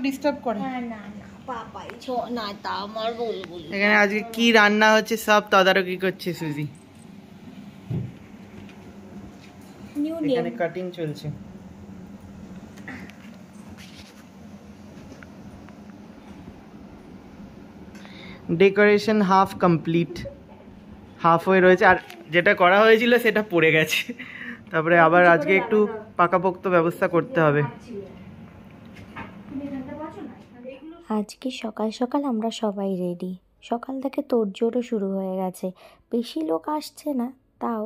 Disturb করে? না না না পাপাই না, তা আমার বলবো। এখানে আজকে কি রান্না হচ্ছে সব তদারকি করছে সুজি। এখানে কাটিং চলছে। ডেকোরেশন হাফ কমপ্লিট, হাফ হয়ে রয়েছে, আর যেটা করা হয়েছিল সেটা পড়ে গেছে। তারপরে আবার আজকে একটু পাকাপোক্ত ব্যবস্থা করতে হবে। আজকে সকাল সকাল আমরা সবাই রেডি। সকাল থেকে তোড়জোড়ও শুরু হয়ে গেছে। বেশি লোক আসছে না, তাও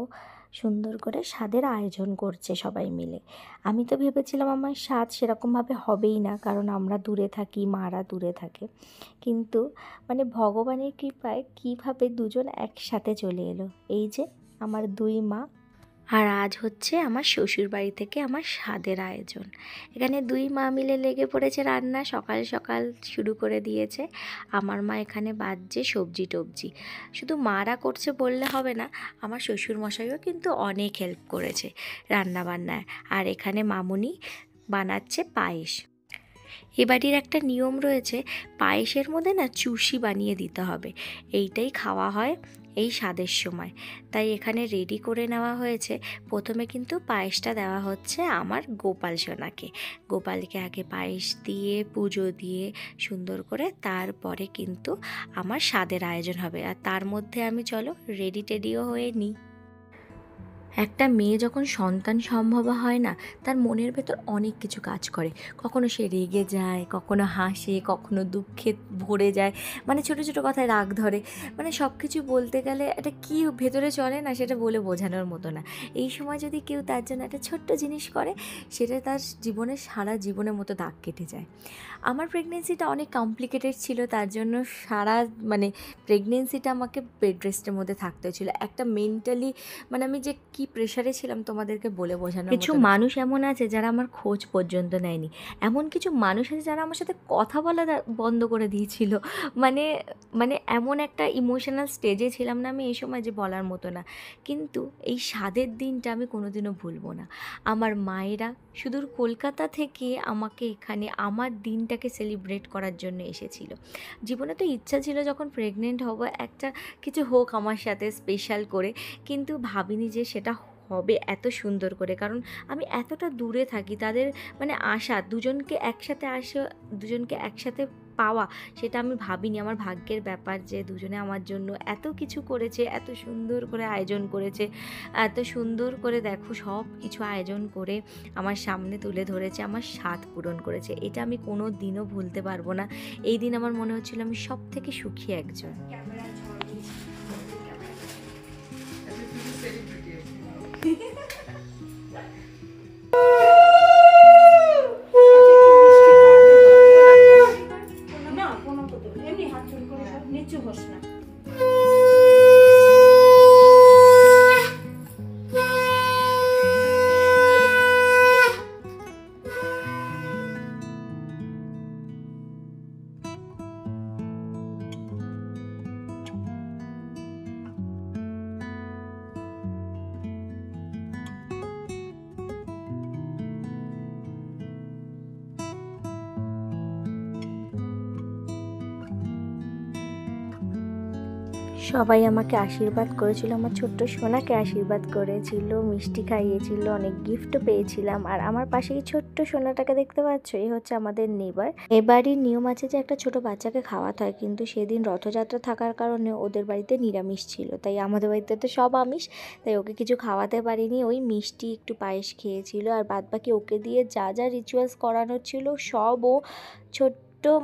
সুন্দর করে স্বাদের আয়োজন করছে সবাই মিলে। আমি তো ভেবেছিলাম আমার স্বাদ সেরকমভাবে হবেই না, কারণ আমরা দূরে থাকি, মারা দূরে থাকে। কিন্তু মানে ভগবানের কৃপায় কীভাবে দুজন একসাথে চলে এলো। এই যে আমার দুই মা, আর আজ হচ্ছে আমার শ্বশুর বাড়ি থেকে আমার স্বাদের আয়োজন। এখানে দুই মা মিলে লেগে পড়েছে রান্না, সকাল সকাল শুরু করে দিয়েছে। আমার মা এখানে বাজছে সবজি টবজি। শুধু মারা করছে বললে হবে না, আমার শ্বশুর মশাইও কিন্তু অনেক হেল্প করেছে রান্না বান্নায়। আর এখানে মামুনি বানাচ্ছে পায়েস। এ বাড়ির একটা নিয়ম রয়েছে, পায়েসের মধ্যে না চুষি বানিয়ে দিতে হবে, এইটাই খাওয়া হয় এই স্বাদের সময়। তাই এখানে রেডি করে নেওয়া হয়েছে। প্রথমে কিন্তু পায়েসটা দেওয়া হচ্ছে আমার গোপাল সোনাকে। গোপালকে আগে পায়েস দিয়ে পুজো দিয়ে সুন্দর করে তারপরে কিন্তু আমার স্বাদের আয়োজন হবে। আর তার মধ্যে আমি চলো রেডি টেডিও হয়ে নিই। একটা মেয়ে যখন সন্তান সম্ভবা হয় না, তার মনের ভেতর অনেক কিছু কাজ করে। কখনো সে রেগে যায়, কখনো হাসে, কখনো দুঃখে ভরে যায়, মানে ছোটো ছোটো কথায় রাগ ধরে। মানে সব কিছু বলতে গেলে এটা কী ভেতরে চলে না, সেটা বলে বোঝানোর মতো না। এই সময় যদি কেউ তার জন্য একটা ছোট্ট জিনিস করে, সেটা তার জীবনের সারা জীবনের মতো দাগ কেটে যায়। আমার প্রেগনেন্সিটা অনেক কমপ্লিকেটেড ছিল, তার জন্য সারা মানে প্রেগনেন্সিটা আমাকে বেড রেস্টের মধ্যে থাকতে হয়েছিল। একটা মেন্টালি মানে আমি যে কি প্রেশারে ছিলাম তোমাদেরকে বলে বোঝানো। কিছু মানুষ এমন আছে যারা আমার খোঁজ পর্যন্ত নেয়নি, এমন কিছু মানুষ আছে যারা আমার সাথে কথা বলা বন্ধ করে দিয়েছিল। মানে মানে এমন একটা ইমোশনাল স্টেজে ছিলাম না আমি এই সময়, যে বলার মতো না। কিন্তু এই স্বাদের দিনটা আমি কোনোদিনও ভুলবো না। আমার মায়েরা সুদূর কলকাতা থেকে আমাকে এখানে আমার দিনটাকে সেলিব্রেট করার জন্য এসেছিল। জীবনে তো ইচ্ছা ছিল যখন প্রেগনেন্ট হব একটা কিছু হোক আমার সাথে স্পেশাল করে, কিন্তু ভাবিনি যে সেটা হবে এত সুন্দর করে। কারণ আমি এতটা দূরে থাকি, তাদের মানে আশা দুজনকে একসাথে পাওয়া, সেটা আমি ভাবিনি। আমার ভাগ্যের ব্যাপার যে দুজনে আমার জন্য এত কিছু করেছে, এত সুন্দর করে আয়োজন করেছে, এত সুন্দর করে দেখো সব কিছু আয়োজন করে আমার সামনে তুলে ধরেছে, আমার স্বাদ পূরণ করেছে। এটা আমি কোনো দিনও ভুলতে পারবো না। এই দিন আমার মনে হচ্ছিল আমি সব থেকে সুখী একজন। সবাই আমাকে আশীর্বাদ করেছিল, আমার ছোট্ট সোনাকে আশীর্বাদ করেছিল, মিষ্টি খাইয়েছিল, অনেক গিফটও পেয়েছিলাম। আর আমার পাশে এই ছোট্ট সোনাটাকে দেখতে পাচ্ছ, এই হচ্ছে আমাদের নেবার। এবারই নিয়ম আছে যে একটা ছোট বাচ্চাকে খাওয়াতে হয়, কিন্তু সেদিন রথযাত্রা থাকার কারণে ওদের বাড়িতে নিরামিষ ছিল, তাই আমাদের বাড়িতে তো সব আমিষ, তাই ওকে কিছু খাওয়াতে পারিনি। ওই মিষ্টি একটু পায়েস খেয়েছিল, আর বাদবাকি ওকে দিয়ে যা যা রিচুয়ালস করানোর ছিল সব ও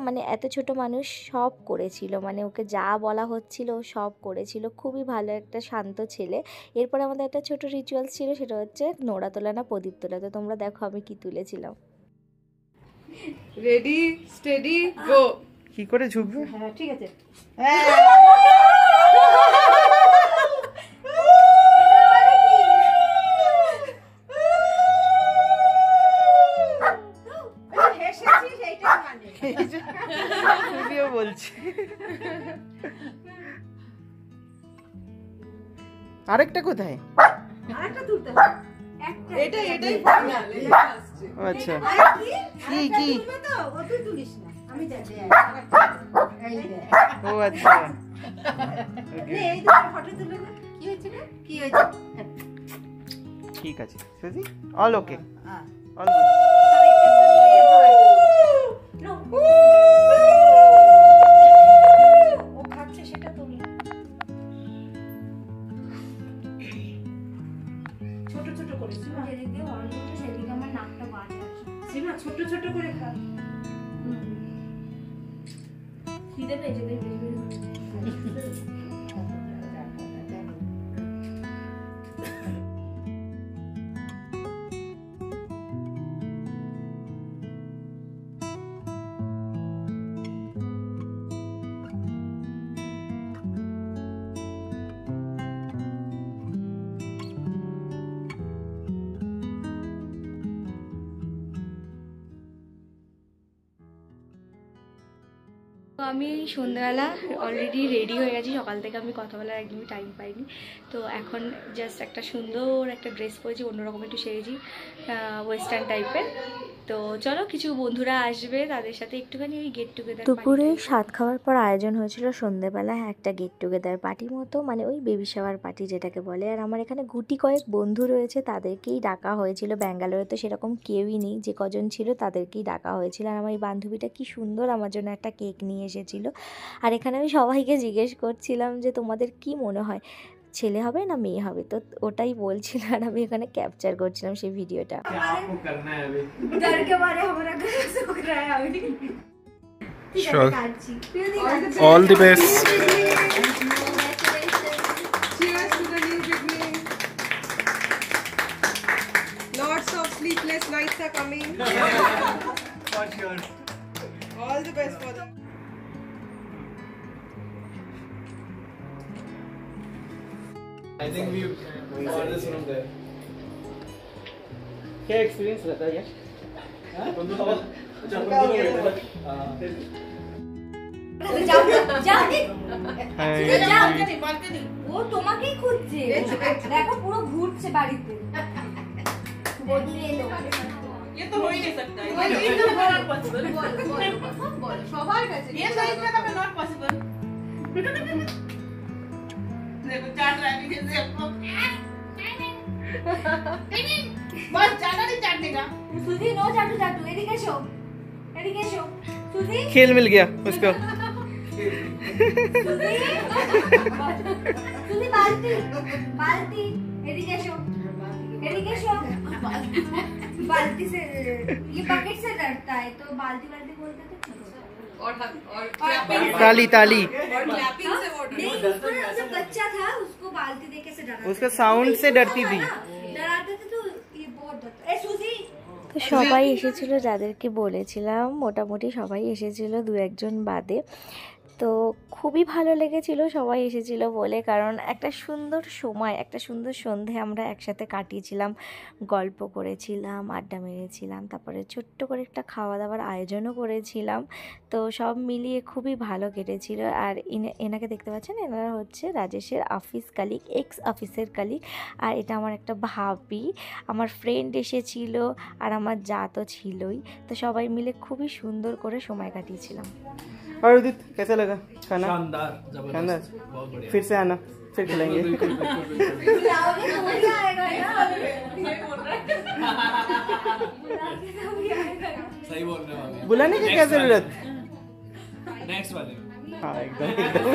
মানে এত ছোট মানুষ সব করেছিল, মানে ওকে যা বলা হচ্ছিল সব করেছিল। খুবই ভালো একটা শান্ত ছেলে। এরপর আমাদের একটা ছোট রিচুয়ালস ছিল, সেটা হচ্ছে নোড়া তোলা না প্রদীপ তোলা। তো তোমরা দেখো আমি কি তুলেছিলাম। Ready steady go. কি করে ঝুঁকবে? হ্যাঁ ঠিক আছে। বলছি আরেকটা কোথায়? আরেকটা তুলতে হবে। এটাই ফাইনাল, এটা আসছে। আচ্ছা কি কি তো ও তুই তুলিস না, আমি যাচ্ছি। এই দে, ও আচ্ছা এই দুটো ফটো তুলে না। কি হয়েছে রে? কি হয়েছে? ঠিক আছে সুজি অল ওকে হ্যাঁ, অল গুড ও খাচ্ছে সেটা তুলি। ছোট ছোট করে সীমা, যেদিকে অন করছে সেদিকে আমার নাকটা বাজে আছে। সীমা ছোট ছোট করে খা। খিদে পেয়েছে তাই বেশি বেশি তো আমি সন্ধ্যাবেলা অলরেডি রেডি হয়ে গেছি। সকাল থেকে আমি কথা বলার একদমই টাইম পাইনি। তো এখন জাস্ট একটা সুন্দর একটা ড্রেস পরেছি, অন্যরকম একটু সেরেছি ওয়েস্টার্ন টাইপের। তো চলো কিছু বন্ধুরা আসবে, তাদের সাথে একটুখানি ওই গেট টুগেদার। দুপুরে সাত খাওয়ার পর আয়োজন হয়েছিল সন্ধ্যেবেলা একটা গেট টুগেদার পার্টির মতো, মানে ওই বেবি শাওয়ার পার্টি যেটাকে বলে। আর আমার এখানে গুটি কয়েক বন্ধু রয়েছে, তাদেরকেই ডাকা হয়েছিল। ব্যাঙ্গালোরে তো সেরকম কেউই নেই, যে কজন ছিল তাদেরকেই ডাকা হয়েছিল। আর আমার এই বান্ধবীটা কি সুন্দর আমার জন্য একটা কেক নিয়ে এসেছিল। আর এখানে আমি সবাইকে জিজ্ঞেস করছিলাম যে তোমাদের কি মনে হয় ছেলে হবে না মেয়ে হবে, তো ওটাই বলছিল। আর আমি এখানে ক্যাপচার করছিলাম সেই ভিডিওটা। All the best cheers to the new beginning. Lots of sleepless nights are coming. for sure All the best for them. I think we got this from there. क्या एक्सपीरियंस रहता है यार ও তোমাকেই খুঁজছে, দেখো পুরো ঘুরছে বাড়িতে। ये तो हो ही नहीं सकता है। ये तो नॉट पॉसिबल। बोल सवाल कैसे ये लाइफ में तो नॉट पॉसिबल। देखो चार ड्राइविंग से हमको बस ज्यादा नहीं चाटने का। সুধি নো চাটু চাটু, এদিকে এসো, এদিকে এসো সুধি। खेल मिल गया उसको সুধি বালতি বালতি, এদিকে এসো, এদিকে এসো। बाल्टी से ये बकेट से डरता है, तो बाल्टी बाल्टी बोलते थे। और क्लैपिंग ताली ताली और क्लैपिंग से वो नहीं, उसको ना जब बच्चा था उसको बाल्टी देके से डरा, उसका साउंड से डरती थी। डराते थे तो ये बहुत डरता। ए सुजी তো সবাই এসেছিল যাদেরকে বলেছিলাম, মোটামুটি সবাই এসেছিল, দু একজন বাদে। তো খুবই ভালো লেগেছিল সবাই এসেছিল বলে, কারণ একটা সুন্দর সময়, একটা সুন্দর সন্ধে আমরা একসাথে কাটিয়েছিলাম, গল্প করেছিলাম, আড্ডা মেরেছিলাম, তারপরে ছোট্ট করে একটা খাওয়া দাওয়ার আয়োজনও করেছিলাম। তো সব মিলিয়ে খুবই ভালো কেটেছিল। আর এনাকে দেখতে পাচ্ছেন, এনারা হচ্ছে রাজেশের অফিস কালিগ, এক্স অফিসের কালিগ। আর এটা আমার একটা ভাবি, আমার ফ্রেন্ড এসেছিল, আর আমার যা তো ছিলই। তো সবাই মিলে খুবই সুন্দর করে সময় কাটিয়েছিলাম। और उदित कैसा लगा खाना? शानदार, शानदार। जबरदस्त, बहुत बढ़िया। फिर से आना, फिर खिलाएंगे। बिल्कुल बिल्कुल बिल्कुल। सही बोल रहे हो अभी। बुलाने की क्या जरूरत? नेक्स्ट वाले। हाँ एकदम एकदम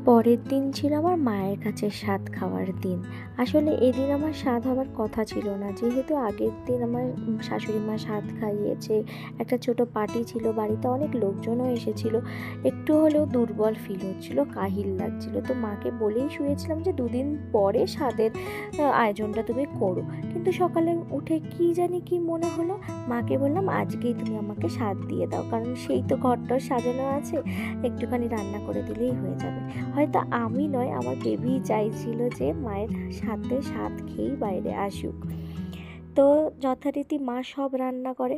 পরের দিন ছিল আমার মায়ের কাছে স্বাদ খাওয়ার দিন। আসলে এদিন আমার স্বাদ হওয়ার কথা ছিল না, যেহেতু আগের দিন আমার শাশুড়ি মা স্বাদ খাইয়েছে, একটা ছোট পার্টি ছিল বাড়িতে, অনেক লোকজনও এসেছিল। একটু হলেও দুর্বল ফিল হচ্ছিল, কাহিল লাগছিল। তো মাকে বলেই শুয়েছিলাম যে দুদিন পরে স্বাদের আয়োজনটা তুমি করো। কিন্তু সকালে উঠে কি জানি কি মনে হলো, মাকে বললাম আজকেই তুমি আমাকে স্বাদ দিয়ে দাও, কারণ সেই তো ঘরটার সাজানো আছে, একটুখানি রান্না করে দিলেই হয়ে যাবে। হয়তো আমি নয়, আমার বেবি চাইছিল যে মায়ের সাথে স্বাদ খেয়েই বাইরে আসুক। তো যথারীতি মা সব রান্না করে।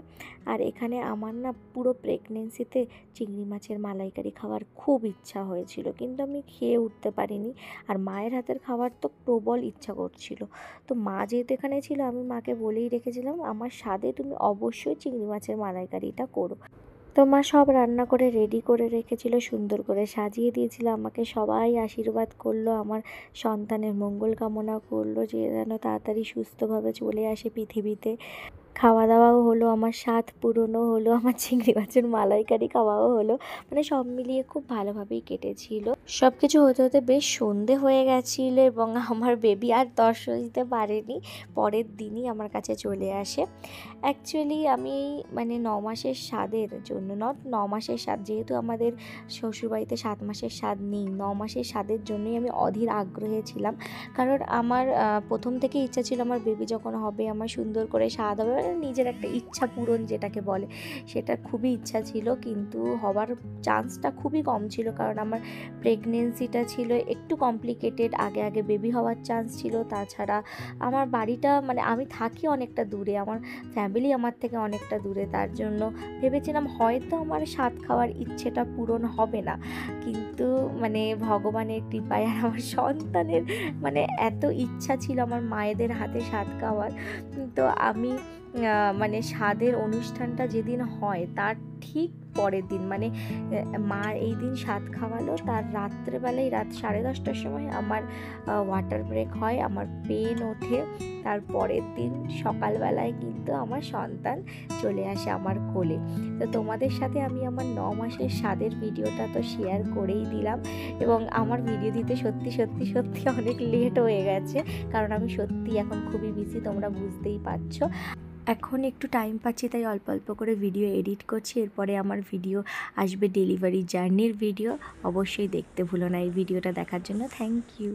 আর এখানে আমার না পুরো প্রেগনেন্সিতে চিংড়ি মাছের মালাইকারি খাওয়ার খুব ইচ্ছা হয়েছিল, কিন্তু আমি খেয়ে উঠতে পারিনি। আর মায়ের হাতের খাবার তো প্রবল ইচ্ছা করছিল। তো মা যেহেতু এখানে ছিল, আমি মাকে বলেই রেখেছিলাম আমার স্বাদে তুমি অবশ্যই চিংড়ি মাছের মালাইকারিটা করো। তো মা সব রান্না করে রেডি করে রেখেছিল, সুন্দর করে সাজিয়ে দিয়েছিল। আমাকে সবাই আশীর্বাদ করলো, আমার সন্তানের মঙ্গল কামনা করলো যে যেন তাড়াতাড়ি সুস্থভাবে চলে আসে পৃথিবীতে। খাওয়া দাওয়াও হলো, আমার স্বাদ পূরণও হলো, আমার চিংড়ি মাছের মালাইকারি খাওয়াও হলো। মানে সব মিলিয়ে খুব ভালোভাবেই কেটেছিল। সব কিছু হতে হতে বেশ সন্ধে হয়ে গেছিলো এবং আমার বেবি আর দর্শন দিতে পারেনি, পরের দিনই আমার কাছে চলে আসে। অ্যাকচুয়ালি আমি মানে 9 মাসের স্বাদের জন্য, নট 9 মাসের স্বাদ, যেহেতু আমাদের শ্বশুরবাড়িতে 7 মাসের স্বাদ নেই, 9 মাসের স্বাদের জন্যই আমি অধীর আগ্রহে ছিলাম। কারণ আমার প্রথম থেকে ইচ্ছা ছিল আমার বেবি যখন হবে আমার সুন্দর করে স্বাদ হবে, মানে নিজের একটা ইচ্ছা পূরণ যেটাকে বলে, সেটা খুবই ইচ্ছা ছিল। কিন্তু হওয়ার চান্সটা খুবই কম ছিল, কারণ আমার প্রেগনেন্সিটা ছিল একটু কমপ্লিকেটেড, আগে বেবি হওয়ার চান্স ছিল। তাছাড়া আমার বাড়িটা মানে আমি থাকি অনেকটা দূরে, আমার ফ্যামিলি আমার থেকে অনেকটা দূরে, তার জন্য ভেবেছিলাম হয়তো আমার স্বাদ খাওয়ার ইচ্ছেটা পূরণ হবে না। কিন্তু মানে ভগবানের কৃপায় আর আমার সন্তানের মানে এত ইচ্ছা ছিল আমার মায়েদের হাতে স্বাদ খাওয়ার। তো আমি মানে স্বাদের অনুষ্ঠানটা যেদিন হয় তার ঠিক পরের দিন, মানে মা এই দিন স্বাদ খাওয়ালো, তার রাত্রেবেলায় রাত 10:30টার সময় আমার ওয়াটার ব্রেক হয়, আমার পেন ওঠে। তার পরের দিন সকালবেলায় কিন্তু আমার সন্তান চলে আসে আমার কোলে। তো তোমাদের সাথে আমি আমার 9 মাসের স্বাদের ভিডিওটা তো শেয়ার করেই দিলাম, এবং আমার ভিডিও দিতে সত্যি অনেক লেট হয়ে গেছে, কারণ আমি সত্যি এখন খুবই বিজি, তোমরা বুঝতেই পারছো। এখন একটু টাইম পাচ্ছি তাই অল্প অল্প করে ভিডিও এডিট করছি। এরপরে আমার ভিডিও আসবে ডেলিভারি জার্নির ভিডিও, অবশ্যই দেখতে ভুলো না। এই ভিডিওটা দেখার জন্য থ্যাংক ইউ।